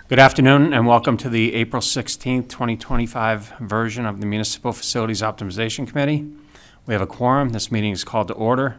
Good afternoon and welcome to the April 16th, 2025 version of the Municipal Facilities Optimization Committee. We have a quorum. This meeting is called to order.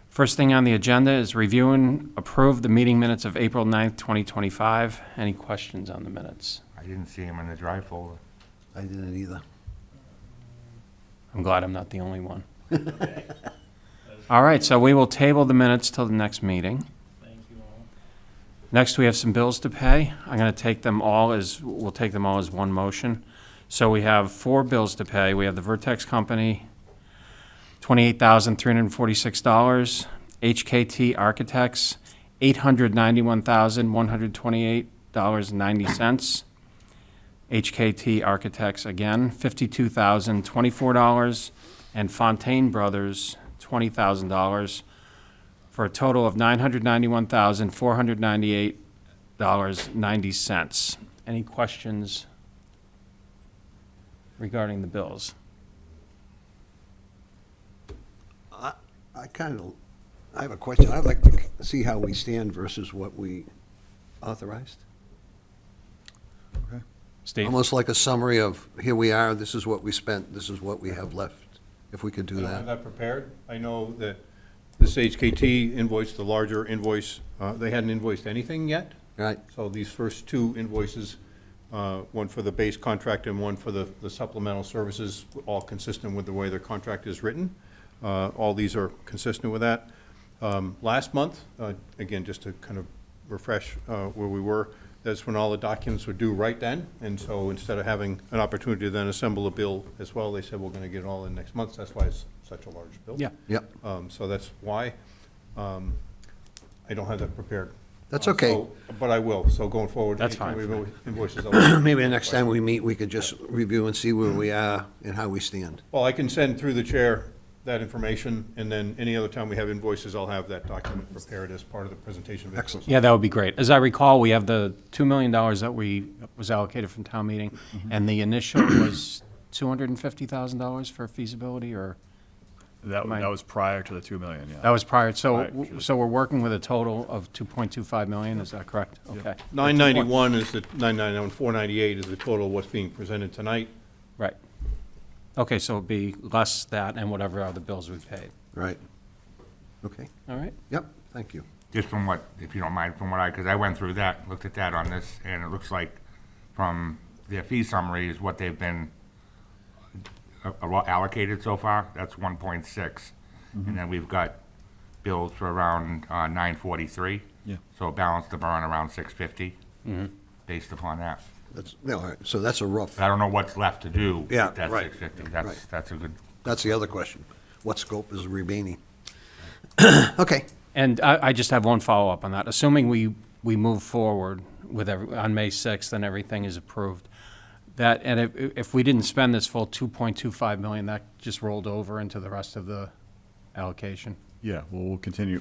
First thing on the agenda is review and approve the meeting minutes of April 9th, 2025. Any questions on the minutes? I didn't see him in the drive folder. I didn't either. I'm glad I'm not the only one. All right, so we will table the minutes till the next meeting. Next, we have some bills to pay. I'm going to take them all as, we'll take them all as one motion. So we have 4 bills to pay. We have the Vertex Company, $28,346. HKT Architects, $891,128.90. HKT Architects again, $52,024. And Fontaine Brothers, $20,000. For a total of $991,498.90. Any questions regarding the bills? I have a question. I'd like to see how we stand versus what we authorized. Steve? Almost like a summary of, here we are, this is what we spent, this is what we have left, if we could do I don't have that. that prepared. I know that this HKT invoice, the larger invoice, they hadn't invoiced anything yet. Right, So these first 2 invoices, one for the base contract and one for the supplemental services, all consistent with the way their contract is written. All these are consistent with that. Last month, again, just to kind of refresh where we were, that's when all the documents were due right then. And so instead of having an opportunity to then assemble a bill as well, they said, we're going to get it all in next month. That's why it's such a large bill. Yeah. yep, So that's why. I don't have that prepared. that's okay. But I will, so going forward. That's fine. anytime we have Invoices. I'll- Maybe the next time we meet, we could just review and see where we are and how we stand. Well, I can send through the chair that information, and then any other time we have invoices, I'll have that document prepared as part of the presentation of invoices. Excellent. Yeah, that would be great. As I recall, we have the $2 million that was allocated from town meeting, and the initial was $250,000 for feasibility, or That Mine. was prior to the 2 million, yeah. that was prior. So, Right. so we're working with a total of 2.25 million. Is that correct? Okay. 991 is the, 991, 498 is the total of what's being presented tonight. Right. Okay, so it'd be less that and whatever other bills we've paid. Right. Okay, All right. yep, thank you. Just from what, if you don't mind, from what because I went through that, looked at that on this, and it looks like from their fee summaries, what they've been allocated so far, that's 1.6. And then we've got bills for around 943. Yeah. So balance the burn around 650, based upon that. That's, no, all right, so that's a rough, But I don't know what's left to do. Yeah, with that right. 650. Right. That's a good. that's the other question. What scope is remaining? Okay, And I just have one follow-up on that. Assuming we move forward with on May 6th and everything is approved, that, and if we didn't spend this full 2.25 million, that just rolled over into the rest of the allocation? Yeah, well, we'll continue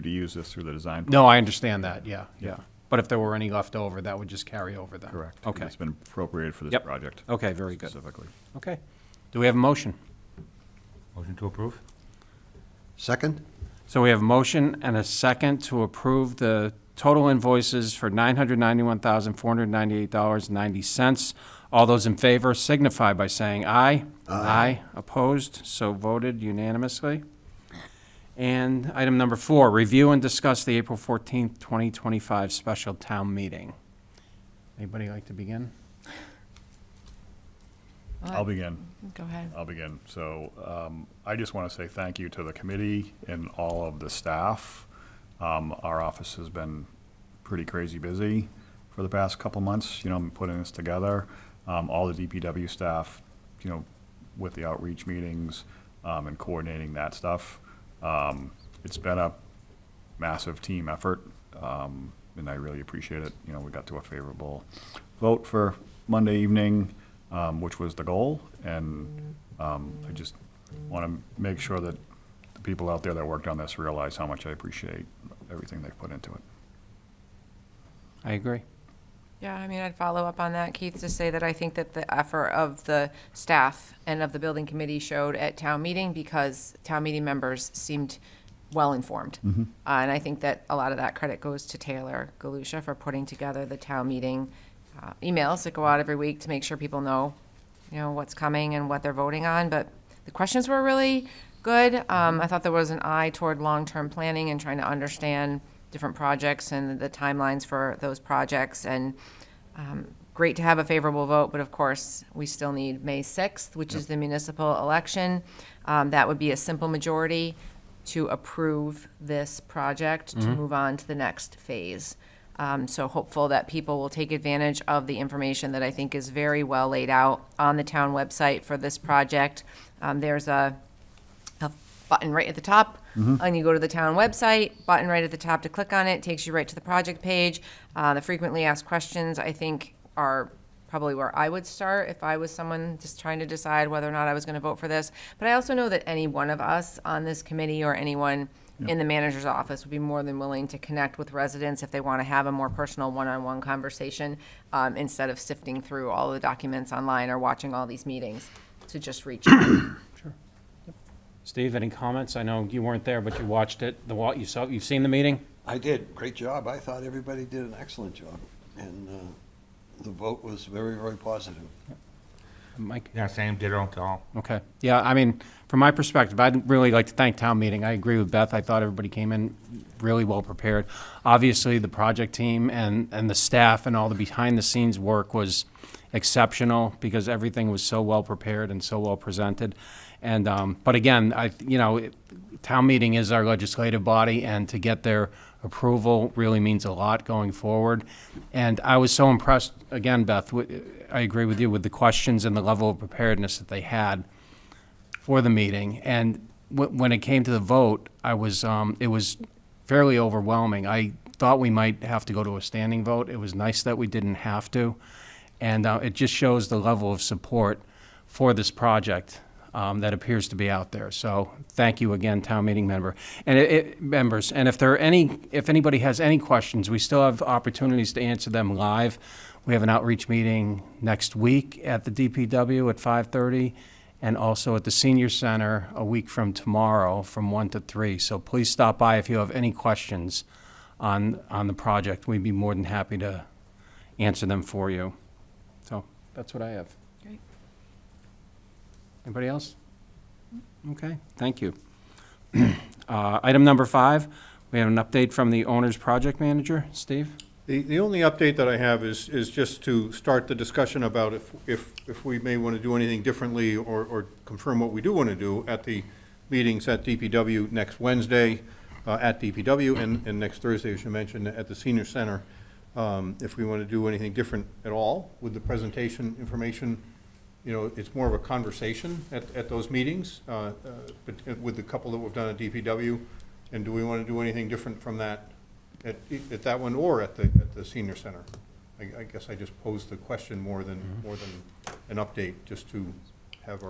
to use this through the design. No, I understand that, yeah. Yeah. But if there were any left over, that would just carry over then? Correct. Okay. It's been appropriated for this Yep. project. Okay, very good. Specifically. Okay. Do we have a motion? Motion to approve? second? So we have a motion and a second to approve the total invoices for $991,498.90. All those in favor signify by saying aye. Aye. Opposed? So voted unanimously. And item number 4, review and discuss the April 14th, 2025 special town meeting. Anybody like to begin? I'll begin. Go ahead. I'll begin. So I just want to say thank you to the committee and all of the staff. Our office has been pretty crazy busy for the past couple months, putting this together. All the DPW staff, with the outreach meetings and coordinating that stuff. It's been a massive team effort, and I really appreciate it. We got to a favorable vote for Monday evening, which was the goal, and I just want to make sure that the people out there that worked on this realize how much I appreciate everything they've put into it. I agree. Yeah, I mean, I'd follow up on that, Keith, to say that I think that the effort of the staff and of the building committee showed at town meeting, because town meeting members seemed well-informed. And I think that a lot of that credit goes to Taylor Galusha for putting together the town meeting emails that go out every week to make sure people know, what's coming and what they're voting on. But the questions were really good. I thought there was an eye toward long-term planning and trying to understand different projects and the timelines for those projects. And great to have a favorable vote, but of course, we still need May 6th, which is the municipal election. That would be a simple majority to approve this project to move on to the next phase. So hopeful that people will take advantage of the information that I think is very well laid out on the town website for this project. There's a button right at the top, and you go to the town website, button right at the top to click on it, takes you right to the project page. The frequently asked questions, I think, are probably where I would start if I was someone just trying to decide whether or not I was going to vote for this. But I also know that any one of us on this committee or anyone in the manager's office would be more than willing to connect with residents if they want to have a more personal one-on-one conversation, instead of sifting through all the documents online or watching all these meetings, to just reach out. Steve, any comments? I know you weren't there, but you watched it. You've seen the meeting? I did, great job. I thought everybody did an excellent job. And the vote was very, very positive. Mike? Yeah, same ditto to all. Okay. Yeah, I mean, from my perspective, I'd really like to thank town meeting. I agree with Beth. I thought everybody came in really well prepared. Obviously, the project team and the staff and all the behind-the-scenes work was exceptional because everything was so well prepared and so well presented. And, but again, town meeting is our legislative body, and to get their approval really means a lot going forward. And I was so impressed, again, Beth, I agree with you, with the questions and the level of preparedness that they had for the meeting. And when it came to the vote, it was fairly overwhelming. I thought we might have to go to a standing vote. It was nice that we didn't have to. And it just shows the level of support for this project that appears to be out there. So thank you again, town meeting members. And if anybody has any questions, we still have opportunities to answer them live. We have an outreach meeting next week at the DPW at 5:30, and also at the senior center a week from tomorrow from 1 to 3. So please stop by if you have any questions on the project. We'd be more than happy to answer them for you. So that's what I have. Great. Anybody else? Okay, thank you. Item number 5, we have an update from the owner's project manager. Steve? The only update that I have is just to start the discussion about if we may want to do anything differently or confirm what we do want to do at the meetings at DPW next Wednesday at DPW and next Thursday, as you mentioned, at the senior center. If we want to do anything different at all with the presentation information, it's more of a conversation at those meetings, but with the couple that we've done at DPW. And do we want to do anything different from that at that one or at the senior center? I guess I just posed the question more than an update, just to have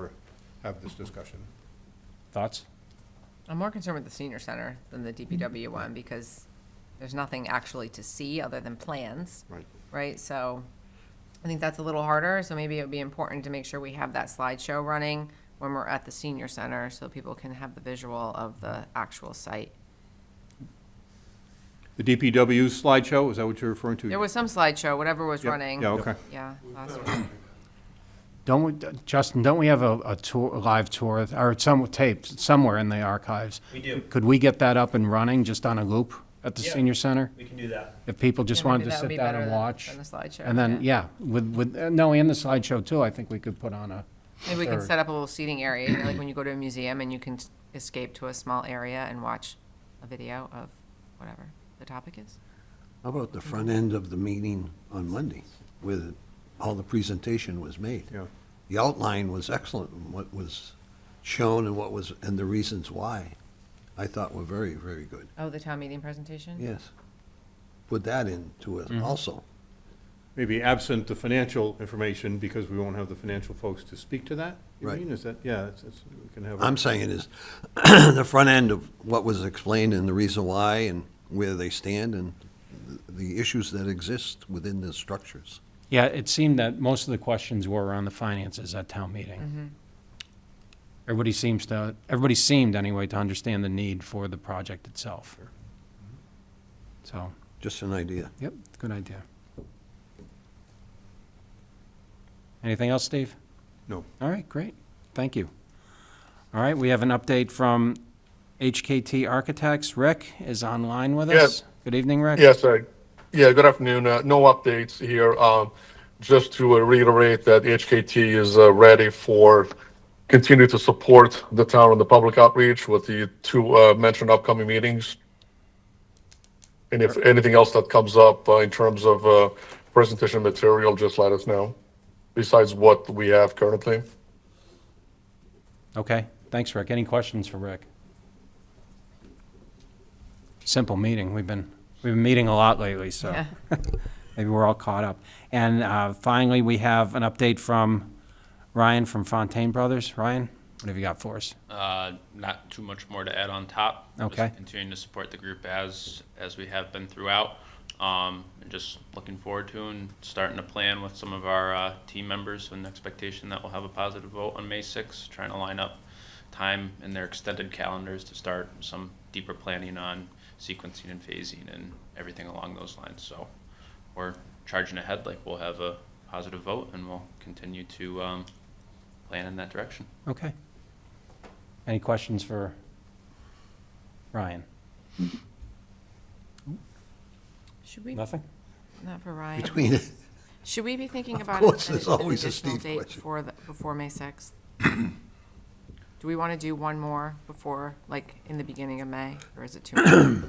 this discussion. Thoughts? I'm more concerned with the senior center than the DPW one, because there's nothing actually to see other than plans. Right. Right, so I think that's a little harder, so maybe it would be important to make sure we have that slideshow running when we're at the senior center, so people can have the visual of the actual site. The DPW slideshow, is that what you're referring to? There was some slideshow, whatever was Yep. running. Yeah, okay. Yeah, last week. Justin, don't we have a tour, a live tour, or some taped somewhere in the archives? We do. Could we get that up and running, just on a loop at the Yeah. senior center? We can do that. If people just Yeah, wanted maybe to that would be sit down better and than- watch? than the slideshow, And then, yeah. in the slideshow too, I think we could put on a. Maybe we can third. set up a little seating area, like when you go to a museum and you can escape to a small area and watch a video of whatever the topic is. How about the front end of the meeting on Monday, where all the presentation was made? Yeah. The outline was excellent, and what was shown and the reasons why, I thought were very, very good. Oh, the town meeting presentation? Yes. Put that into it also. Maybe absent the financial information, because we won't have the financial folks to speak to that? You Right. mean? Is that, yeah, we can have. I'm saying it is the front end of what was explained and the reason why and where they stand and the issues that exist within the structures. Yeah, it seemed that most of the questions were around the finances at town meeting. Everybody seemed anyway to understand the need for the project itself. So, Just an idea. yep, good idea. Anything else, Steve? No. All right, great. Thank you. All right, we have an update from HKT Architects. Rick is online with us. Yes. Good evening, Rick. Yes, yeah, good afternoon. No updates here. Just to reiterate that HKT is ready for continue to support the town on the public outreach with the two mentioned upcoming meetings. And if anything else that comes up in terms of presentation material, just let us know, besides what we have currently. Okay, thanks, Rick. Any questions for Rick? Simple meeting. We've been meeting a lot lately, so Yeah. maybe we're all caught up. And finally, we have an update from Ryan from Fontaine Brothers. Ryan, what have you got for us? Not too much more to add on top. Okay. Just continuing to support the group as we have been throughout. And just looking forward to and starting to plan with some of our team members in expectation that we'll have a positive vote on May 6th, trying to line up time in their extended calendars to start some deeper planning on sequencing and phasing and everything along those lines. So we're charging ahead like we'll have a positive vote and we'll continue to plan in that direction. Okay. Any questions for Ryan? Should we, Nothing? not for Ryan. Between, Should we be thinking Of about course, an there's always a additional Steve date question. before May 6th? Do we want to do one more before, like, in the beginning of May, or is it too much?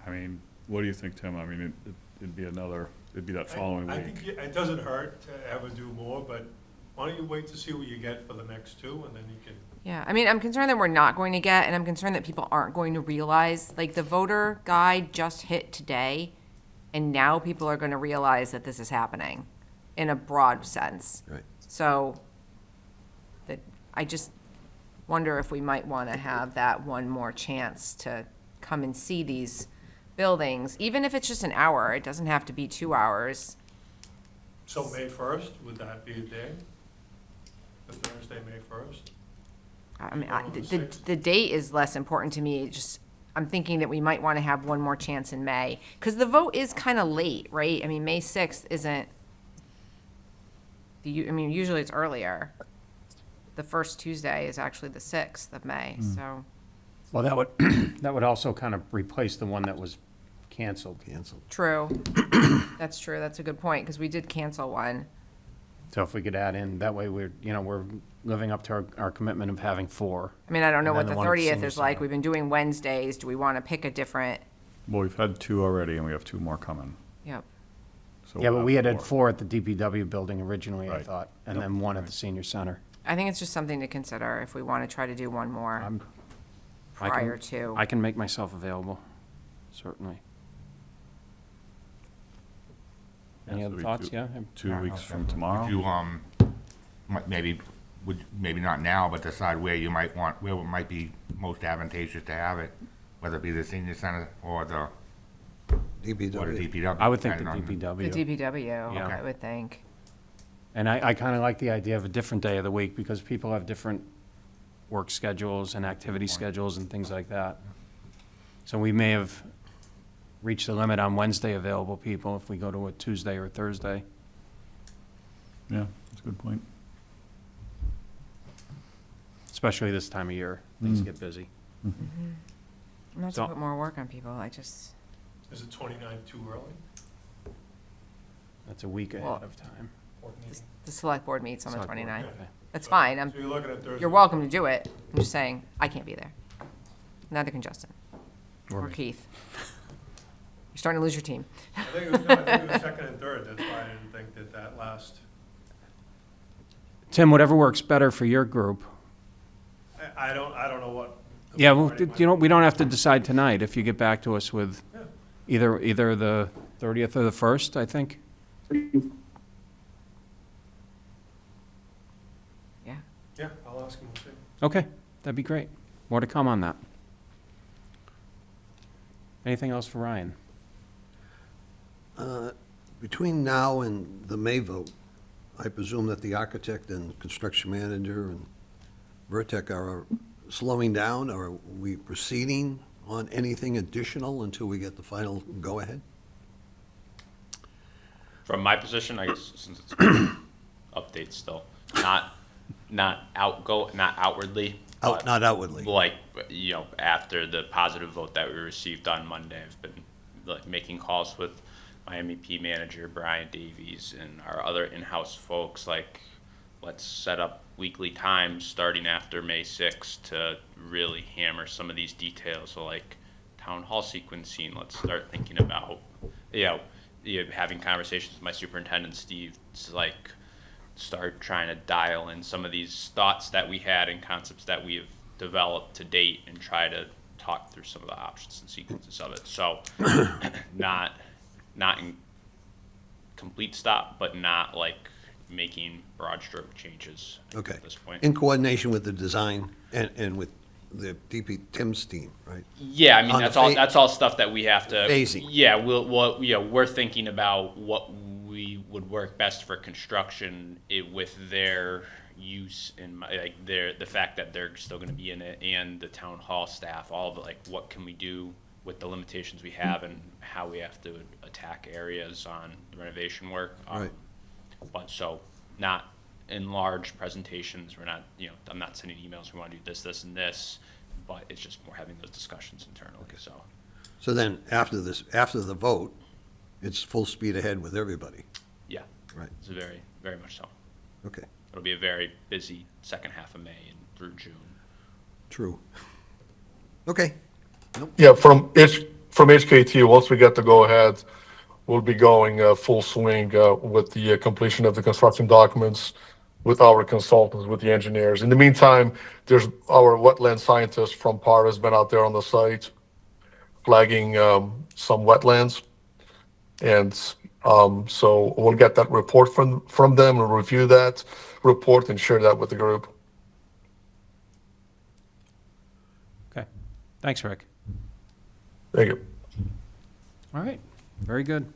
I mean, what do you think, Tim? I mean, it'd be that following I week. think it doesn't hurt to ever do more, but why don't you wait to see what you get for the next two, and then you can, Yeah, I mean, I'm concerned that we're not going to get, and I'm concerned that people aren't going to realize, like, the voter guide just hit today, and now people are going to realize that this is happening in a broad sense. right. So, that, I just wonder if we might want to have that one more chance to come and see these buildings, even if it's just an hour, it doesn't have to be 2 hours. so May 1st, would that be a day? The Thursday, May 1st? I mean, On the the 6th? the date is less important to me, just, I'm thinking that we might want to have one more chance in May, because the vote is kind of late, right? I mean, May 6th isn't, I mean, usually it's earlier. The first Tuesday is actually the 6th of May, so, Well, that would, that would also kind of replace the one that was canceled. Canceled. true. That's true, that's a good point, because we did cancel one. So if we could add in, that way we're living up to our commitment of having 4. I mean, I don't know And what then the the one at 30th Senior is like, Center. we've been doing Wednesdays, do we want to pick a different, Well, we've had 2 already, and we have 2 more coming. yep. So Yeah, we'll but we have had 4. 4 at the DPW building originally, I Right. thought, and then 1 at the senior center. I think it's just something to consider if we want to try to do one more I can- prior to. I can make myself available, certainly. Any Yeah, so other we thoughts? do- Yeah? 2 weeks from tomorrow. You, maybe not now, but decide where you might want, where it might be most advantageous to have it, whether it be the senior center or the DPW. DPW. I would think the depending on The DPW. DPW, Yeah. I would think. And I kind of like the idea of a different day of the week because people have different work schedules and activity schedules and things like that. So we may have reached the limit on Wednesday available people if we go to a Tuesday or Thursday. Yeah, that's a good point. Especially this time of year, things get busy. Not So- to put more work on people, I just, Is it 29 too early? That's a week Well- ahead of time. the select board meets on the Select board, 29th. okay. That's fine, So you're looking at Thursday. you're welcome to do it. I'm just saying, I can't be there. Neither can Justin or me. Keith. You're starting to lose your team. I think it was, no, I think it was second and third, that's why I didn't think that last, Tim, whatever works better for your group. I don't know what. the Yeah, well, majority might- we don't have to decide tonight if you get back to us with Yeah. either the 30th or the 1st, I think. Yeah. Yeah, I'll ask him, we'll see. Okay, that'd be great. More to come on that. Anything else for Ryan? Between now and the May vote, I presume that the architect and construction manager and Vertec are slowing down, or are we proceeding on anything additional until we get the final go-ahead? From my position, I guess, since it's updates still, not outwardly. but Not outwardly. Like, after the positive vote that we received on Monday, I've been like making calls with my MEP manager, Brian Davies, and our other in-house folks, like, let's set up weekly times starting after May 6th to really hammer some of these details. So like town hall sequencing, let's start thinking about, having conversations with my superintendent, Steve, to like start trying to dial in some of these thoughts that we had and concepts that we have developed to date and try to talk through some of the options and sequences of it. So not in complete stop, but not like making broad stroke changes Okay. at this point. In coordination with the design and with the DP Tim's team, right? Yeah, I mean, On the that's all stuff that we have to. Phasing. Yeah, we're thinking about what we would work best for construction with their use and like the fact that they're still going to be in it, and the town hall staff, all of it, like what can we do with the limitations we have and how we have to attack areas on the renovation work. Right. But so not in large presentations, we're not, I'm not sending emails, we want to do this, this, and this, but it's just more having those discussions internally, so. So then, after the vote, it's full speed ahead with everybody. Yeah. Right. It's very, very much so. Okay, It'll be a very busy second half of May and through June. true. Okay, Yeah, from HKT, once we get the go-ahead, we'll be going full swing with the completion of the construction documents with our consultants, with the engineers. In the meantime, there's our wetland scientist from PAR has been out there on the site flagging some wetlands. And so we'll get that report from them and review that report and share that with the group. Okay. Thanks, Rick. Thank you. All right, very good.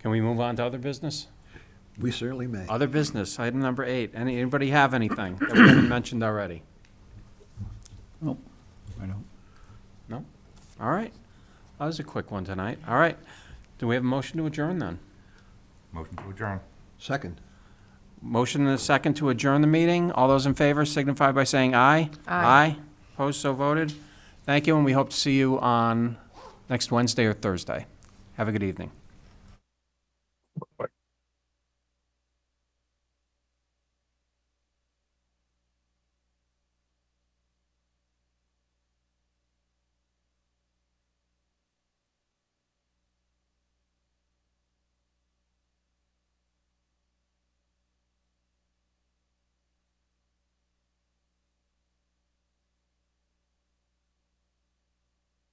Can we move on to other business? we certainly may. Other business, item number 8. Anybody have anything that we haven't mentioned already? Nope, I don't. No? All right. That was a quick one tonight. All right. Do we have a motion to adjourn then? Motion to adjourn. Second. Motion and a second to adjourn the meeting. All those in favor signify by saying aye. Aye. Opposed, so voted. Thank you, and we hope to see you on next Wednesday or Thursday. Have a good evening.